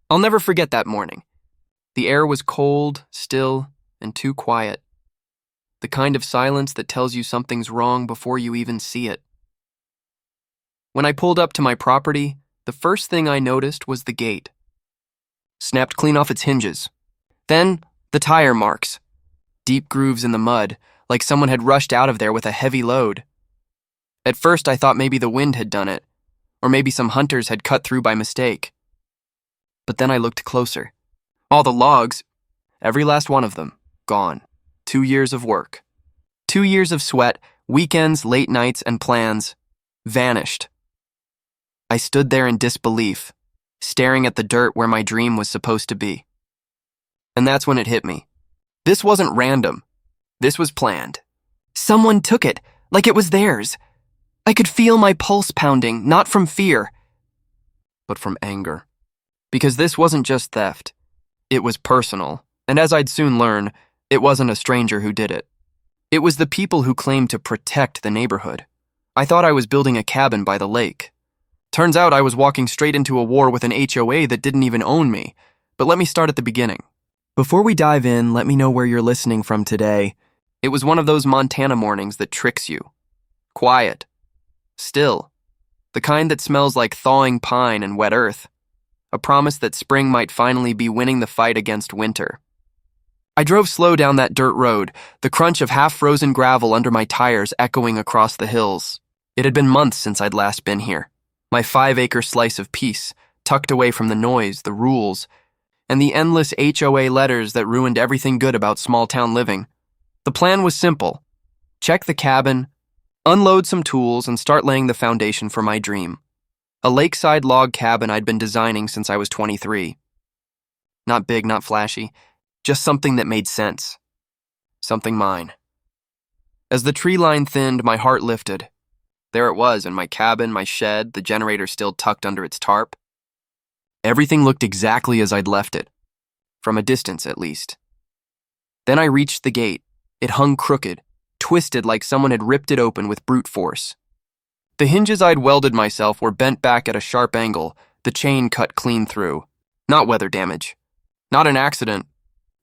I'll never forget that morning. The air was cold, still, and too quiet. The kind of silence that tells you something's wrong before you even see it. When I pulled up to my property, the first thing I noticed was the gate. Snapped clean off its hinges. Then, the tire marks. Deep grooves in the mud, like someone had rushed out of there with a heavy load. At first, I thought maybe the wind had done it, or maybe some hunters had cut through by mistake. But then I looked closer. All the logs, every last one of them, gone. 2 years of work. 2 years of sweat, weekends, late nights, and plans, vanished. I stood there in disbelief, staring at the dirt where my dream was supposed to be. And that's when it hit me. This wasn't random. This was planned. Someone took it, like it was theirs. I could feel my pulse pounding, not from fear, but from anger. Because this wasn't just theft. It was personal, and as I'd soon learn, it wasn't a stranger who did it. It was the people who claimed to protect the neighborhood. I thought I was building a cabin by the lake. Turns out I was walking straight into a war with an HOA that didn't even own me. But let me start at the beginning. Before we dive in, let me know where you're listening from today. It was one of those Montana mornings that tricks you. Quiet. Still. The kind that smells like thawing pine and wet earth. A promise that spring might finally be winning the fight against winter. I drove slow down that dirt road, the crunch of half-frozen gravel under my tires echoing across the hills. It had been months since I'd last been here. My 5-acre slice of peace, tucked away from the noise, the rules, and the endless HOA letters that ruined everything good about small-town living. The plan was simple. Check the cabin, unload some tools, and start laying the foundation for my dream. A lakeside log cabin I'd been designing since I was 23. Not big, not flashy, just something that made sense. Something mine. As the tree line thinned, my heart lifted. There it was in my cabin, my shed, the generator still tucked under its tarp. Everything looked exactly as I'd left it, from a distance at least. Then I reached the gate. It hung crooked, twisted like someone had ripped it open with brute force. The hinges I'd welded myself were bent back at a sharp angle, the chain cut clean through. Not weather damage. Not an accident.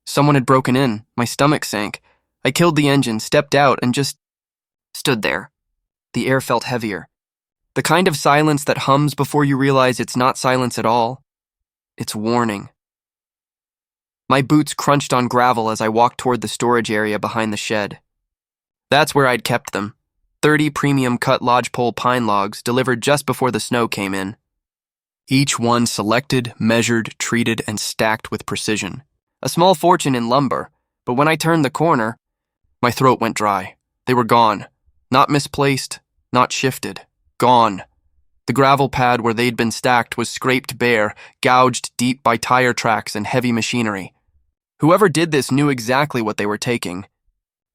Someone had broken in, my stomach sank. I killed the engine, stepped out, and just stood there. The air felt heavier. The kind of silence that hums before you realize it's not silence at all. It's warning. My boots crunched on gravel as I walked toward the storage area behind the shed. That's where I'd kept them. 30 premium cut lodgepole pine logs delivered just before the snow came in. Each one selected, measured, treated, and stacked with precision. A small fortune in lumber, but when I turned the corner, my throat went dry. They were gone. Not misplaced, not shifted. Gone. The gravel pad where they'd been stacked was scraped bare, gouged deep by tire tracks and heavy machinery. Whoever did this knew exactly what they were taking.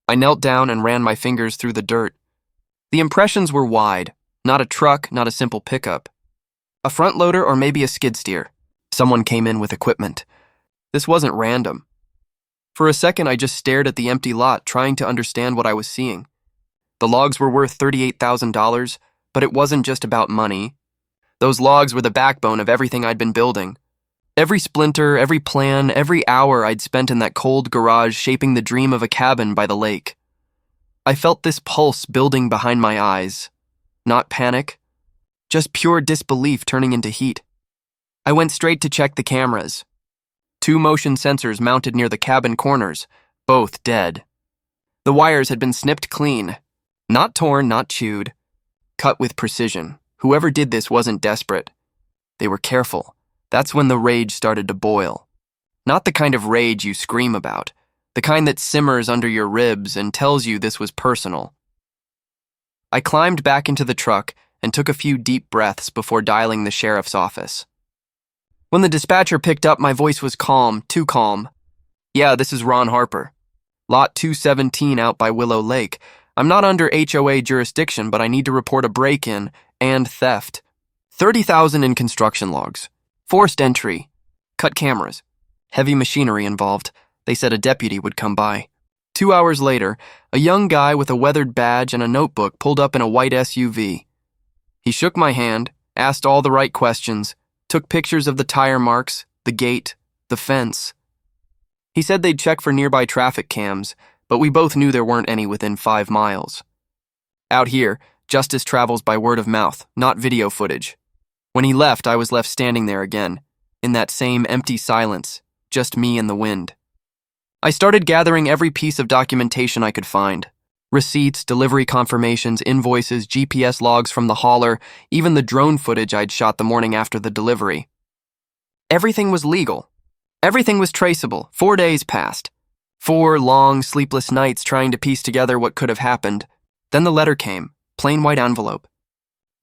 I knelt down and ran my fingers through the dirt. The impressions were wide. Not a truck, not a simple pickup. A front loader or maybe a skid steer. Someone came in with equipment. This wasn't random. For a second, I just stared at the empty lot, trying to understand what I was seeing. The logs were worth $38,000, but it wasn't just about money. Those logs were the backbone of everything I'd been building. Every splinter, every plan, every hour I'd spent in that cold garage shaping the dream of a cabin by the lake. I felt this pulse building behind my eyes. Not panic, just pure disbelief turning into heat. I went straight to check the cameras. 2 motion sensors mounted near the cabin corners, both dead. The wires had been snipped clean. Not torn, not chewed. Cut with precision. Whoever did this wasn't desperate. They were careful. That's when the rage started to boil. Not the kind of rage you scream about. The kind that simmers under your ribs and tells you this was personal. I climbed back into the truck and took a few deep breaths before dialing the sheriff's office. When the dispatcher picked up, my voice was calm, too calm. "Yeah, this is Ron Harper. Lot 217 out by Willow Lake. I'm not under HOA jurisdiction, but I need to report a break-in and theft. 30,000 in construction logs. Forced entry. Cut cameras. Heavy machinery involved. They said a deputy would come by." 2 hours later, a young guy with a weathered badge and a notebook pulled up in a white SUV. He shook my hand, asked all the right questions, took pictures of the tire marks, the gate, the fence. He said they'd check for nearby traffic cams, but we both knew there weren't any within 5 miles. Out here, justice travels by word of mouth, not video footage. When he left, I was left standing there again, in that same empty silence, just me and the wind. I started gathering every piece of documentation I could find. Receipts, delivery confirmations, invoices, GPS logs from the hauler, even the drone footage I'd shot the morning after the delivery. Everything was legal. Everything was traceable. 4 days passed. 4 long, sleepless nights trying to piece together what could have happened. Then the letter came, plain white envelope.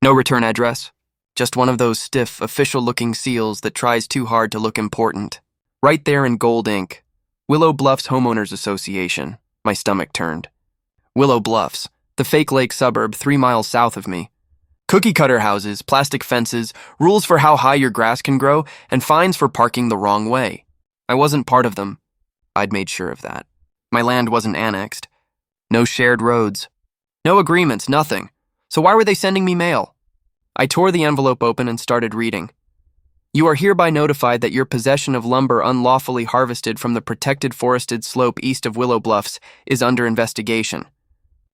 No return address, just one of those stiff, official-looking seals that tries too hard to look important. Right there in gold ink, Willow Bluffs Homeowners Association. My stomach turned. Willow Bluffs, the fake lake suburb 3 miles south of me. Cookie-cutter houses, plastic fences, rules for how high your grass can grow, and fines for parking the wrong way. I wasn't part of them. I'd made sure of that. My land wasn't annexed. No shared roads. No agreements, nothing. So why were they sending me mail? I tore the envelope open and started reading. You are hereby notified that your possession of lumber unlawfully harvested from the protected forested slope east of Willow Bluffs is under investigation.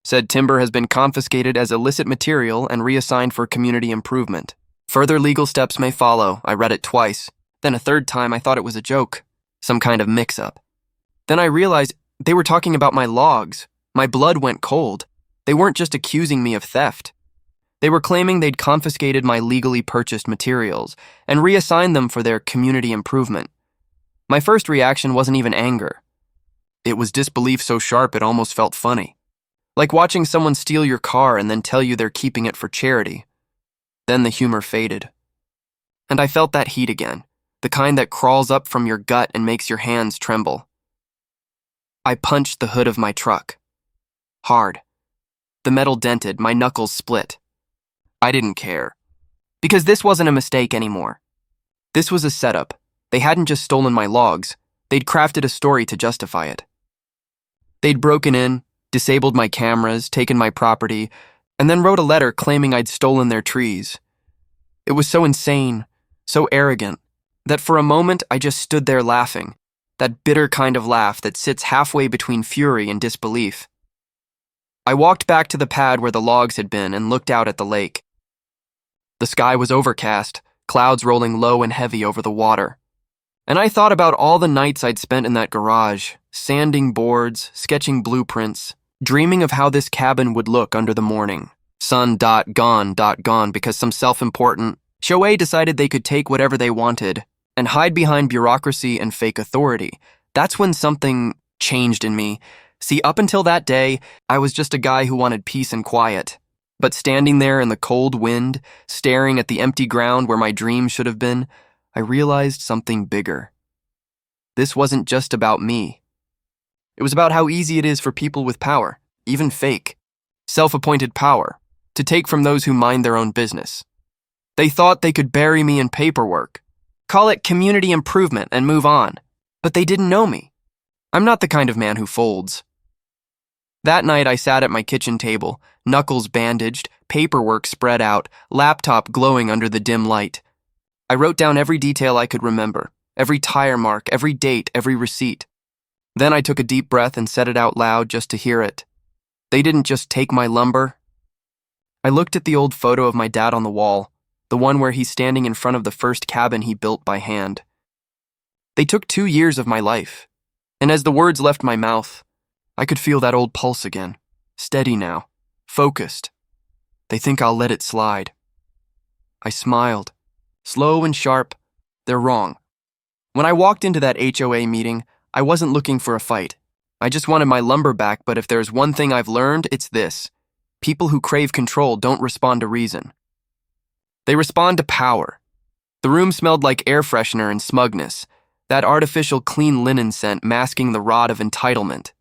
Said timber has been confiscated as illicit material and reassigned for community improvement. Further legal steps may follow. I read it twice. Then a third time I thought it was a joke. Some kind of mix-up. Then I realized they were talking about my logs. My blood went cold. They weren't just accusing me of theft. They were claiming they'd confiscated my legally purchased materials and reassigned them for their community improvement. My first reaction wasn't even anger. It was disbelief so sharp it almost felt funny. Like watching someone steal your car and then tell you they're keeping it for charity. Then the humor faded. And I felt that heat again, the kind that crawls up from your gut and makes your hands tremble. I punched the hood of my truck. Hard. The metal dented, my knuckles split. I didn't care. Because this wasn't a mistake anymore. This was a setup. They hadn't just stolen my logs. They'd crafted a story to justify it. They'd broken in, disabled my cameras, taken my property, and then wrote a letter claiming I'd stolen their trees. It was so insane, so arrogant, that for a moment I just stood there laughing, that bitter kind of laugh that sits halfway between fury and disbelief. I walked back to the pad where the logs had been and looked out at the lake. The sky was overcast, clouds rolling low and heavy over the water. And I thought about all the nights I'd spent in that garage, sanding boards, sketching blueprints, dreaming of how this cabin would look under the morning. Sun.gone because some self-important HOA decided they could take whatever they wanted and hide behind bureaucracy and fake authority. That's when something changed in me. See, up until that day, I was just a guy who wanted peace and quiet. But standing there in the cold wind, staring at the empty ground where my dreams should have been, I realized something bigger. This wasn't just about me. It was about how easy it is for people with power, even fake, self-appointed power, to take from those who mind their own business. They thought they could bury me in paperwork, call it community improvement and move on, but they didn't know me. I'm not the kind of man who folds. That night I sat at my kitchen table, knuckles bandaged, paperwork spread out, laptop glowing under the dim light. I wrote down every detail I could remember, every tire mark, every date, every receipt. Then I took a deep breath and said it out loud just to hear it. They didn't just take my lumber. I looked at the old photo of my dad on the wall, the one where he's standing in front of the first cabin he built by hand. They took 2 years of my life, and as the words left my mouth, I could feel that old pulse again, steady now, focused. They think I'll let it slide. I smiled, slow and sharp. They're wrong. When I walked into that HOA meeting, I wasn't looking for a fight. I just wanted my lumber back, but if there's one thing I've learned, it's this. People who crave control don't respond to reason. They respond to power. The room smelled like air freshener and smugness, that artificial clean linen scent masking the rot of entitlement.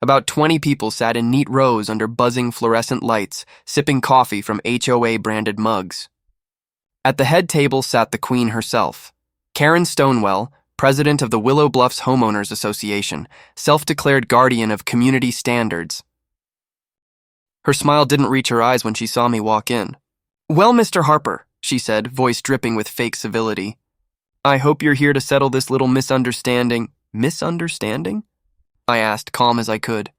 About 20 people sat in neat rows under buzzing fluorescent lights, sipping coffee from HOA-branded mugs. At the head table sat the queen herself, Karen Stonewell, president of the Willow Bluffs Homeowners Association, self-declared guardian of community standards. Her smile didn't reach her eyes when she saw me walk in. "Well, Mr. Harper," she said, voice dripping with fake civility. I hope you're here to settle this little misunderstanding. Misunderstanding? I asked, calm as I could.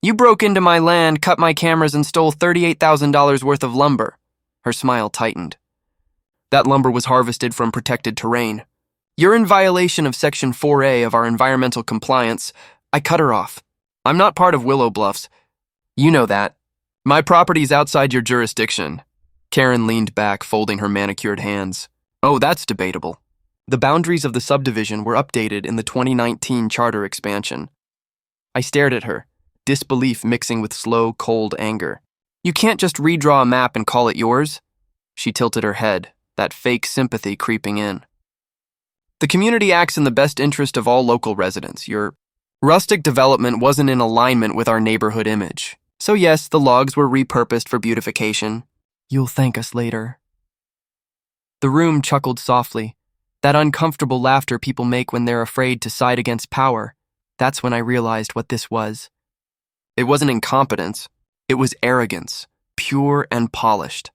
You broke into my land, cut my cameras, and stole $38,000 worth of lumber. Her smile tightened. That lumber was harvested from protected terrain. You're in violation of Section 4A of our environmental compliance. I cut her off. I'm not part of Willow Bluffs. You know that. My property's outside your jurisdiction. Karen leaned back, folding her manicured hands. Oh, that's debatable. The boundaries of the subdivision were updated in the 2019 charter expansion. I stared at her, disbelief mixing with slow, cold anger. You can't just redraw a map and call it yours. She tilted her head, that fake sympathy creeping in. The community acts in the best interest of all local residents. Your rustic development wasn't in alignment with our neighborhood image. So yes, the logs were repurposed for beautification. You'll thank us later. The room chuckled softly, that uncomfortable laughter people make when they're afraid to side against power. That's when I realized what this was. It wasn't incompetence. It was arrogance, pure and polished.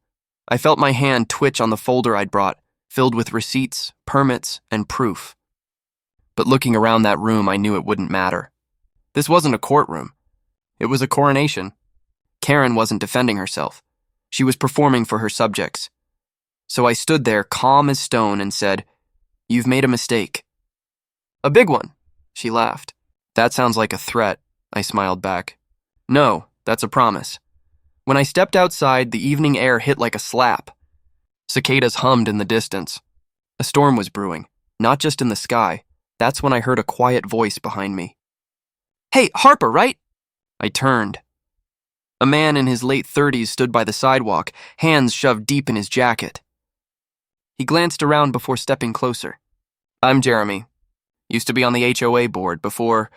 I felt my hand twitch on the folder I'd brought, filled with receipts, permits, and proof. But looking around that room, I knew it wouldn't matter. This wasn't a courtroom. It was a coronation. Karen wasn't defending herself. She was performing for her subjects. So I stood there, calm as stone, and said, "You've made a mistake." "A big one," she laughed. "That sounds like a threat," I smiled back. "No, that's a promise." When I stepped outside, the evening air hit like a slap. Cicadas hummed in the distance. A storm was brewing, not just in the sky. That's when I heard a quiet voice behind me. "Hey, Harper, right?" I turned. A man in his late 30s stood by the sidewalk, hands shoved deep in his jacket. He glanced around before stepping closer. "I'm Jeremy. Used to be on the HOA board before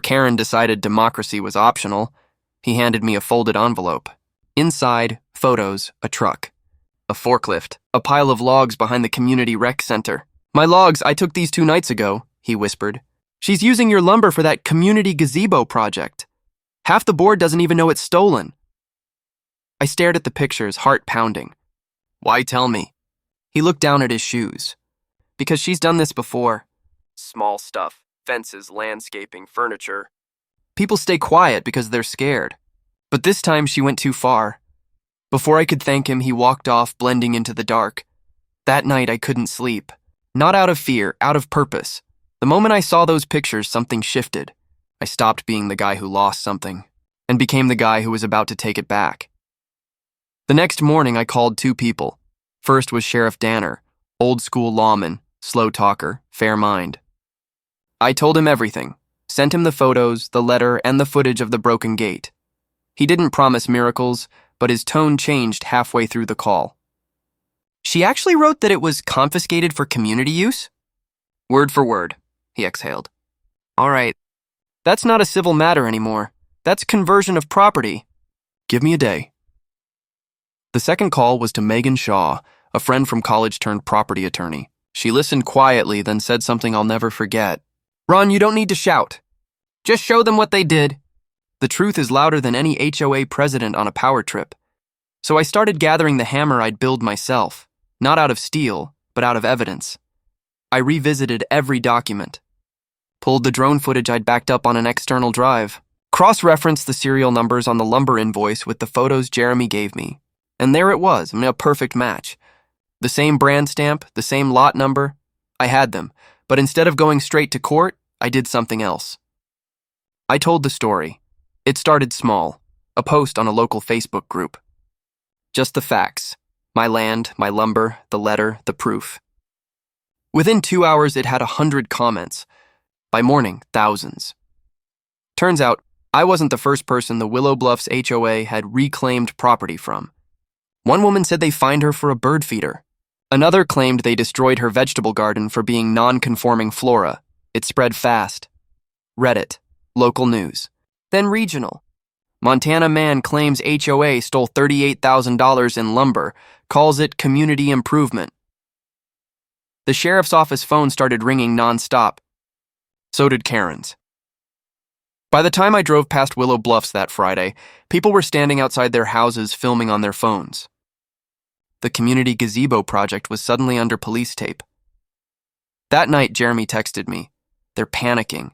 Karen decided democracy was optional." He handed me a folded envelope. Inside, photos, a truck, a forklift, a pile of logs behind the community rec center. "My logs, I took these 2 nights ago," he whispered. "She's using your lumber for that community gazebo project. Half the board doesn't even know it's stolen." I stared at the pictures, heart pounding. "Why tell me?" He looked down at his shoes. "Because she's done this before. Small stuff, fences, landscaping, furniture. People stay quiet because they're scared. But this time she went too far. Before I could thank him, he walked off, blending into the dark. That night I couldn't sleep. Not out of fear, out of purpose. The moment I saw those pictures, something shifted. I stopped being the guy who lost something and became the guy who was about to take it back. The next morning, I called 2 people. First was Sheriff Danner, old school lawman, slow talker, fair mind. I told him everything, sent him the photos, the letter, and the footage of the broken gate. He didn't promise miracles, but his tone changed halfway through the call. "She actually wrote that it was confiscated for community use?" "Word for word," he exhaled. "All right. That's not a civil matter anymore. That's conversion of property. Give me a day." The second call was to Megan Shaw, a friend from college turned property attorney. She listened quietly, then said something I'll never forget. "Ron, you don't need to shout. Just show them what they did." The truth is louder than any HOA president on a power trip. So I started gathering the hammer I'd build myself, not out of steel, but out of evidence. I revisited every document, pulled the drone footage I'd backed up on an external drive, cross-referenced the serial numbers on the lumber invoice with the photos Jeremy gave me. And there it was, a perfect match. The same brand stamp, the same lot number. I had them, but instead of going straight to court, I did something else. I told the story. It started small, a post on a local Facebook group. Just the facts. My land, my lumber, the letter, the proof. Within 2 hours, it had 100 comments. By morning, thousands. Turns out, I wasn't the first person the Willow Bluffs HOA had reclaimed property from. One woman said they fined her for a bird feeder. Another claimed they destroyed her vegetable garden for being non-conforming flora. It spread fast. Reddit, local news, then regional. Montana man claims HOA stole $38,000 in lumber, calls it community improvement. The sheriff's office phone started ringing nonstop. So did Karen's. By the time I drove past Willow Bluffs that Friday, people were standing outside their houses filming on their phones. The community gazebo project was suddenly under police tape. That night, Jeremy texted me. They're panicking.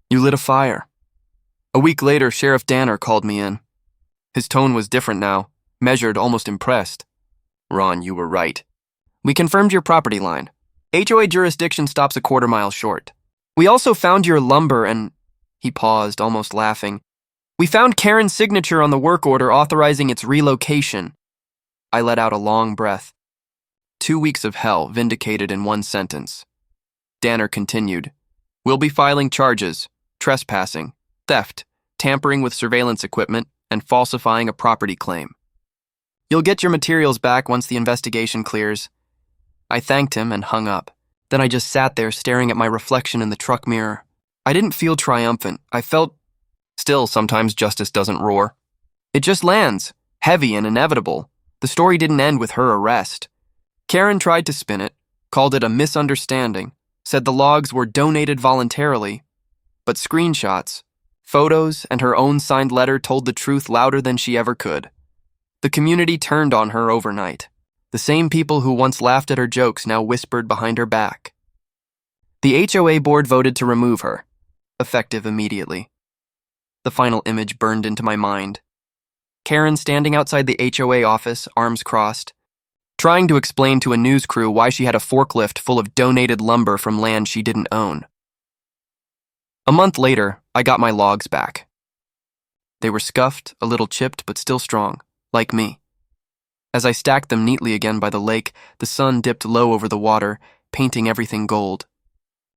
You lit a fire. A week later, Sheriff Danner called me in. His tone was different now, measured, almost impressed. Ron, you were right. We confirmed your property line. HOA jurisdiction stops a quarter-mile short. We also found your lumber and... He paused, almost laughing. We found Karen's signature on the work order authorizing its relocation. I let out a long breath. 2 weeks of hell vindicated in one sentence. Danner continued. We'll be filing charges, trespassing, theft, tampering with surveillance equipment, and falsifying a property claim. You'll get your materials back once the investigation clears. I thanked him and hung up. Then I just sat there staring at my reflection in the truck mirror. I didn't feel triumphant. I felt... Still, sometimes justice doesn't roar. It just lands, heavy and inevitable. The story didn't end with her arrest. Karen tried to spin it, called it a misunderstanding, said the logs were donated voluntarily. But screenshots, photos, and her own signed letter told the truth louder than she ever could. The community turned on her overnight. The same people who once laughed at her jokes now whispered behind her back. The HOA board voted to remove her, effective immediately. The final image burned into my mind. Karen standing outside the HOA office, arms crossed, trying to explain to a news crew why she had a forklift full of donated lumber from land she didn't own. A month later, I got my logs back. They were scuffed, a little chipped, but still strong, like me. As I stacked them neatly again by the lake, the sun dipped low over the water, painting everything gold.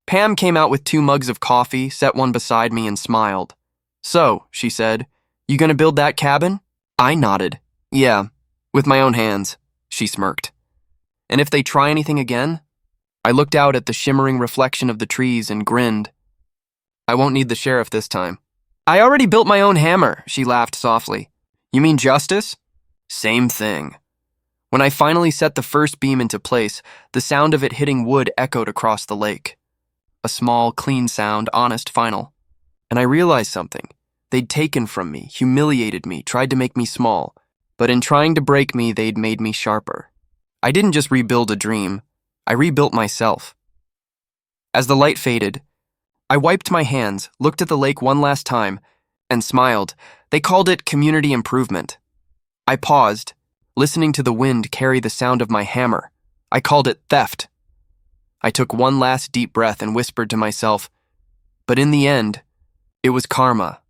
Pam came out with 2 mugs of coffee, set one beside me, and smiled. So, she said, you gonna build that cabin? I nodded. Yeah, with my own hands, she smirked. And if they try anything again? I looked out at the shimmering reflection of the trees and grinned. I won't need the sheriff this time. I already built my own hammer, she laughed softly. You mean justice? Same thing. When I finally set the first beam into place, the sound of it hitting wood echoed across the lake. A small, clean sound, honest, final. And I realized something. They'd taken from me, humiliated me, tried to make me small. But in trying to break me, they'd made me sharper. I didn't just rebuild a dream. I rebuilt myself. As the light faded, I wiped my hands, looked at the lake one last time, and smiled. They called it community improvement. I paused, listening to the wind carry the sound of my hammer. I called it theft. I took one last deep breath and whispered to myself, but in the end, it was karma.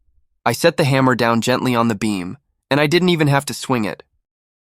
I set the hammer down gently on the beam, and I didn't even have to swing it.